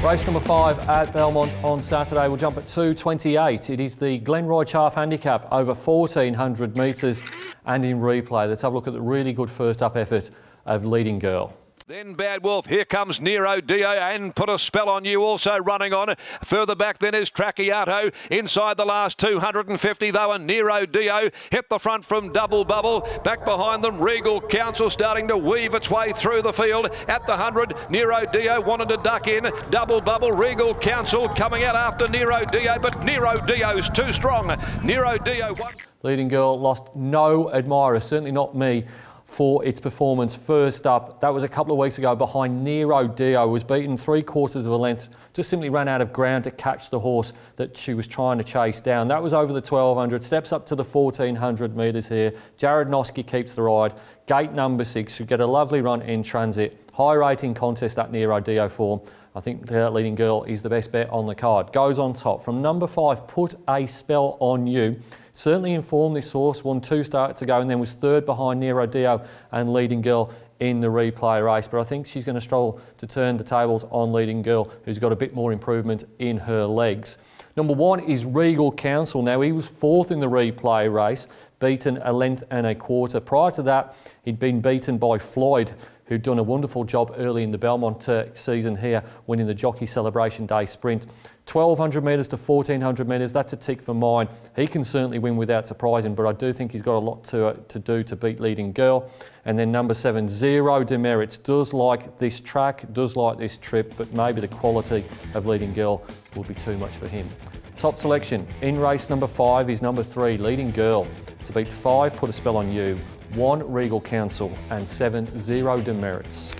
Race number 5 at Belmont on Saturday. We'll jump at 2:28. It is the Glenroy Chaff Handicap over 1,400 metres and in replay. Let's have a look at the really good first up effort of Leading Girl. Then Bad Wolf, here comes Nero Dio and Put a Spell on You also running on. Further back then is Tracciato. Inside the last 250 though, and Nero Dio hit the front from Double Bubble. Back behind them, Regal Council starting to weave its way through the field. At the 100, Nero Dio wanted to duck in. Double Bubble, Regal Council coming out after Nero Dio, but Nero Dio's too strong. Nero Dio won. Leading Girl lost no admirer, certainly not me, for its performance first up. That was a couple of weeks ago behind Nero Dio, was beaten 3/4 of a length, just simply ran out of ground to catch the horse that she was trying to chase down. That was over the 1,200, steps up to the 1,400 metres here. Jared Noski keeps the ride. Gate number 6 should get a lovely run in transit. High rating contest that Nero Dio form. I think Leading Girl is the best bet on the card. Goes on top from number 5, Put a Spell on You. Certainly informed this horse, won 2 starts ago and then was third behind Nero Dio and Leading Girl in the replay race. But I think she's going to struggle to turn the tables on Leading Girl, who's got a bit more improvement in her legs. Number 1 is Regal Council. Now, he was 4th in the replay race, beaten 1 1/4 length. Prior to that, he'd been beaten by Floyd, who'd done a wonderful job early in the Belmont season here, winning the Jockey Celebration Day Sprint. 1,200 metres to 1,400 metres, that's a tick for mine. He can certainly win without surprising, but I do think he's got a lot to do to beat Leading Girl. And then number 7, Zero Demerits, does like this track, does like this trip, but maybe the quality of Leading Girl will be too much for him. Top selection in race number 5 is number 3, Leading Girl. To beat 5, Put a Spell on You, 1, Regal Council, and 7, Zero Demerits.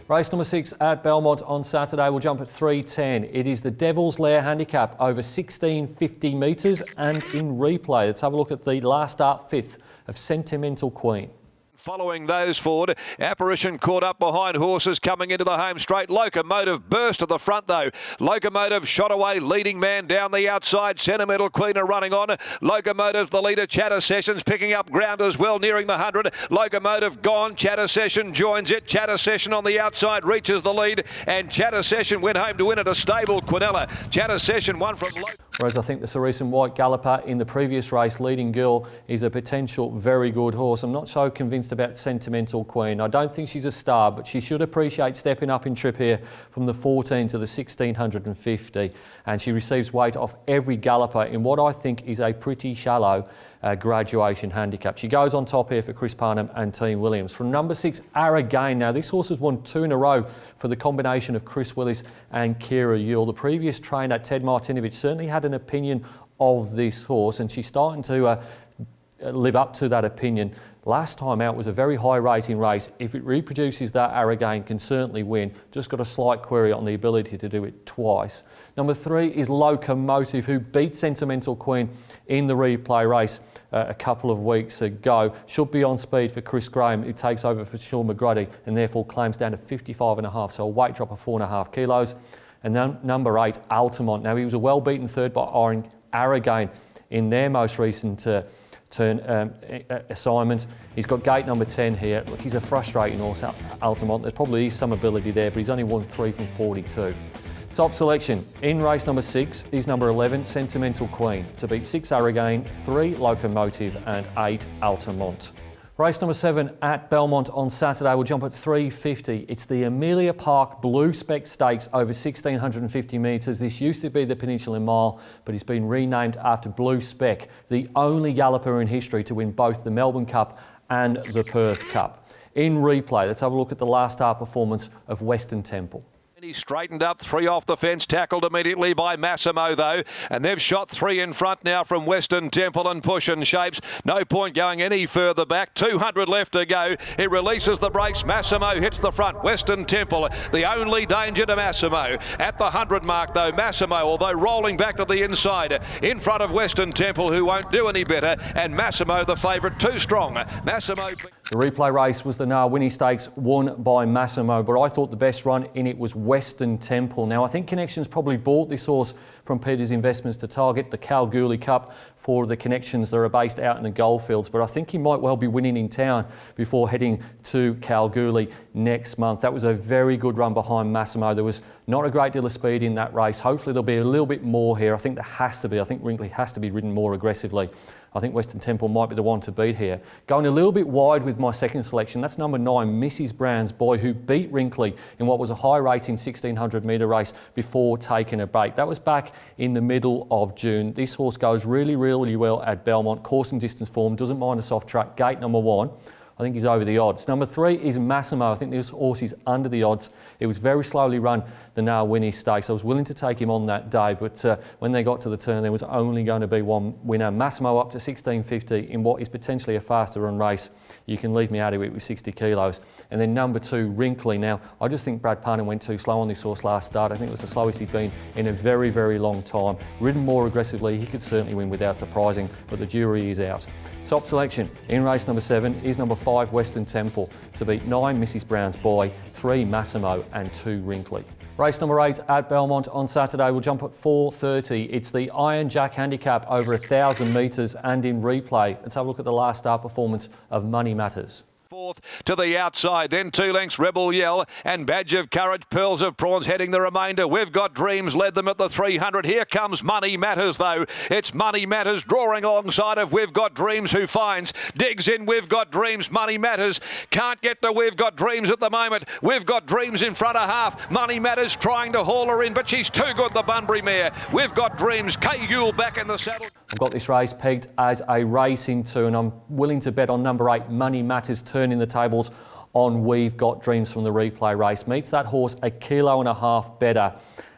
Race number 6 at Belmont on Saturday. We'll jump at 3:10. It is the Devil's Lair Handicap over 1,650 metres and in replay. Let's have a look at the last start 5th of Sentimental Queen. Following those forward, Apparition caught up behind horses coming into the home straight. Locomotive burst to the front though. Locomotive shot away, leading man down the outside. Sentimental Queen are running on. Locomotive's the leader. Chatter Sessions picking up ground as well, nearing the 100. Locomotive gone. Chatter Session joins it. Chatter Session on the outside reaches the lead, and Chatter Session went home to win at a stable, Quinella. Chatter Session won from Whereas I think the Cerise and White galloper in the previous race, Leading Girl, is a potential very good horse. I'm not so convinced about Sentimental Queen. I don't think she's a star, but she should appreciate stepping up in trip here from the 14 to the 1,650. And she receives weight off every galloper in what I think is a pretty shallow graduation handicap. She goes on top here for Chris Parnham and Team Williams. From number 6, ARAGAIN. Now, this horse has won 2 in a row for the combination of Chris Willis and Kira Yule. The previous trainer, Ted Martinovich, certainly had an opinion of this horse, and she's starting to live up to that opinion. Last time out was a very high rating race. If it reproduces that, ARAGAIN can certainly win. Just got a slight query on the ability to do it twice. Number 3 is Locomotive, who beat Sentimental Queen in the replay race a couple of weeks ago. Should be on speed for Chris Graham, who takes over for Sean McGrady and therefore claims down to 55.5, so a weight drop of 4.5 kilos. And then number 8, Altamont. Now, he was a well-beaten third by ARAGAIN in their most recent assignment. He's got gate number 10 here. Look, he's a frustrating horse, Altamont. There probably is some ability there, but he's only won 3 from 42. Top selection in race number 6 is number 11, Sentimental Queen. To beat 6, ARAGAIN, 3, Locomotive, and 8, Altamont. Race number 7 at Belmont on Saturday. We'll jump at 3:50. It's the Amelia Park Blue Spec Stakes over 1,650 metres. This used to be the Peninsula Mile, but it's been renamed after Blue Spec, the only galloper in history to win both the Melbourne Cup and the Perth Cup. In replay, let's have a look at the last start performance of Western Temple. He straightened up, 3 off the fence, tackled immediately by Massimo though, and they've shot 3 in front now from Western Temple and Push and Shapes. No point going any further back, 200 left to go. It releases the brakes, Massimo hits the front, Western Temple, the only danger to Massimo. At the 100 mark though, Massimo, although rolling back to the inside, in front of Western Temple, who won't do any better, and Massimo the favourite, too strong. Massimo... The replay race was the Narwini Stakes, won by Massimo, but I thought the best run in it was Western Temple. Now, I think Connections probably bought this horse from Peter's Investments to target the Kalgoorlie Cup for the Connections that are based out in the Goldfields, but I think he might well be winning in town before heading to Kalgoorlie next month. That was a very good run behind Massimo. There was Not a great deal of speed in that race. Hopefully there'll be a little bit more here. I think there has to be. I think WRINKLY has to be ridden more aggressively. I think Western Temple might be the one to beat here. Going a little bit wide with my second selection, that's number 9, Mrs. Brown's Boy, who beat WRINKLY in what was a high rating 1600 metre race before taking a break. That was back in the middle of June. This horse goes really, really well at Belmont. Course and distance form, doesn't mind a soft track. Gate number 1. I think he's over the odds. Number 3 is Massimo. I think this horse is under the odds. It was very slowly run, the Now Winnie Stakes. I was willing to take him on that day, but when they got to the turn, there was only going to be one winner. Massimo up to 16.50 in what is potentially a faster run race. You can leave me out of it with 60 kilos. And then number 2, WRINKLY. Now, I just think Brad Parnham went too slow on this horse last start. I think it was the slowest he'd been in a very, very long time. Ridden more aggressively, he could certainly win without surprising, but the jury is out. Top selection in race number 7 is number 5, Western Temple, to beat 9, Mrs. Brown's Boy, 3, Massimo and 2, WRINKLY. Race number 8 at Belmont on Saturday will jump at 4:30. It's the Iron Jack handicap over 1,000 metres and in replay. Let's have a look at the last start performance of Money Matters. Fourth to the outside, then 2 lengths Rebel Yell and Badge of Courage, Pearls of Prawns heading the remainder. We've Got Dreams led them at the 300. Here comes Money Matters though. It's Money Matters drawing alongside of We've Got Dreams, who finds, digs in We've Got Dreams. Money Matters can't get to We've Got Dreams at the moment. We've Got Dreams in front of half. Money Matters trying to haul her in, but she's too good, the Bunbury mare. We've Got Dreams. Kay Yule back in the saddle. I've got this race pegged as a racing 2 and I'm willing to bet on number 8, Money Matters, turning the tables on We've Got Dreams from the replay race. Meets that horse 1.5 kilos better.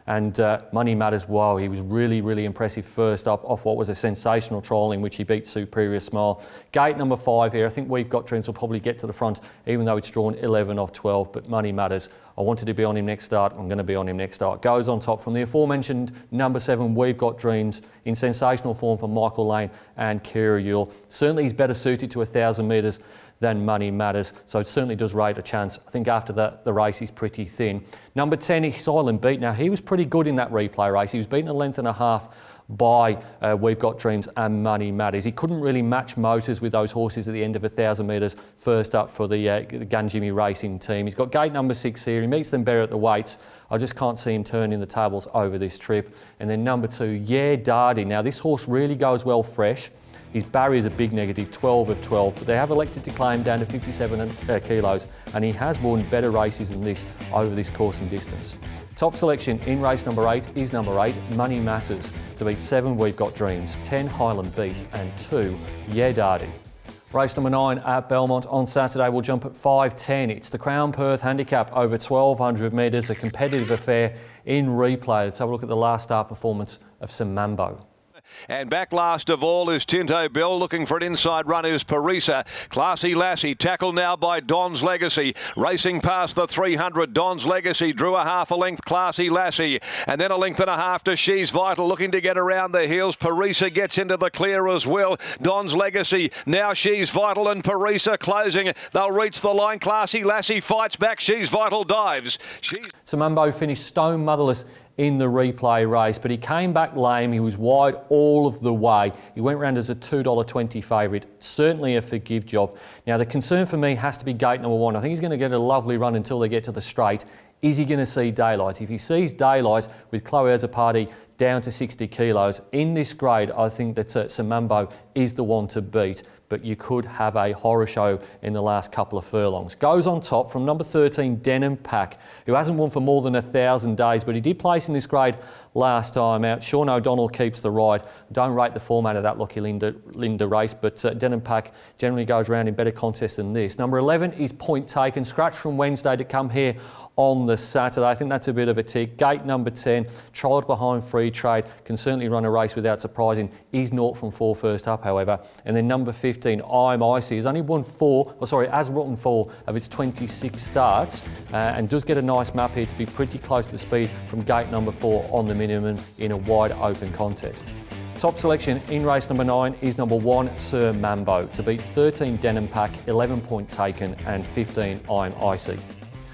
And Money Matters, wow, he was really, really impressive first up off what was a sensational trial in which he beat Superior Smile. Gate number 5 here. I think We've Got Dreams will probably get to the front, even though it's drawn 11 off 12. But Money Matters, I wanted to be on him next start. I'm going to be on him next start. Goes on top from the aforementioned number 7, We've Got Dreams, in sensational form from Michael Lane and Kira Yule. Certainly he's better suited to 1,000 metres than Money Matters, so it certainly does rate a chance. I think after that, the race is pretty thin. Number 10 is Silent Beat. Now, he was pretty good in that replay race. He was beaten 1.5 lengths by We've Got Dreams and Money Matters. He couldn't really match motors with those horses at the end of 1,000 metres first up for the Ganjimi Racing team. He's got gate number 6 here. He meets them better at the weights. I just can't see him turning the tables over this trip. And then number 2, Yeah Dardy. Now, this horse really goes well fresh. His barrier is a big negative, 12 of 12, but they have elected to claim down to 57 kilos, and he has won better races than this over this course and distance. Top selection in race number 8 is number 8, Money Matters, to beat 7, We've Got Dreams, 10, Highland Beat, and 2, Yeah Dardy. Race number 9 at Belmont on Saturday will jump at 5:10. It's the Crown Perth handicap over 1,200 metres, a competitive affair in replay. Let's have a look at the last start performance of Samambo. And back last of all is Tinto Bill, looking for an inside run is Parisa. Classy Lassie, tackled now by Don's Legacy. Racing past the 300, Don's Legacy drew 1/2 length, Classy Lassie. And then 1.5 lengths to She's Vital, looking to get around the heels. Parisa gets into the clear as well. Don's Legacy, now She's Vital and Parisa closing. They'll reach the line. Classy Lassie fights back. She's Vital dives. Samambo finished stone motherless in the replay race, but he came back lame. He was wide all of the way. He went round as a $2.20 favourite. Certainly a forgive job. Now, the concern for me has to be gate number 1. I think he's going to get a lovely run until they get to the straight. Is he going to see daylight? If he sees daylight with Chloe Azzopardi down to 60 kilos in this grade, I think that Samambo is the one to beat. But you could have a horror show in the last couple of furlongs. Goes on top from number 13, Denim Pack, who hasn't won for more than 1,000 days, but he did place in this grade last time out. Sean O'Donnell keeps the ride. Don't rate the format of that Lucky Linda race, but Denim Pack generally goes around in better contests than this. Number 11 is Point Taken, scratched from Wednesday to come here on the Saturday. I think that's a bit of a tick. Gate number 10, trialled behind Free Trade, can certainly run a race without surprising. He's 0 from 4 first up, however. And then number 15, I'm Icy, has only won has rotten 4 of its 26 starts and does get a nice map here to be pretty close to the speed from gate number 4 on the minimum in a wide open contest. Top selection in race number 9 is number 1, Sir Mambo, to beat 13, Denim Pack, 11, Point Taken, and 15, I'm Icy.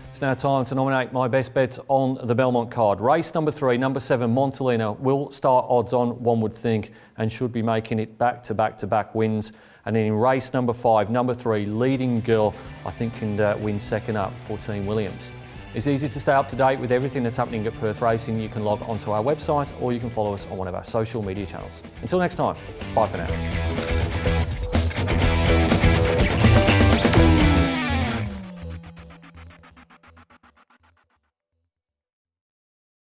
It's now time to nominate my best bets on the Belmont card. Race number 3, number 7, Montalina, will start odds on, one would think, and should be making it back-to-back wins. And then in race number 5, number 3, Leading Girl, I think can win second up, 14 Williams. It's easy to stay up to date with everything that's happening at Perth Racing. You can log onto our website or you can follow us on one of our social media channels. Until next time, bye for now.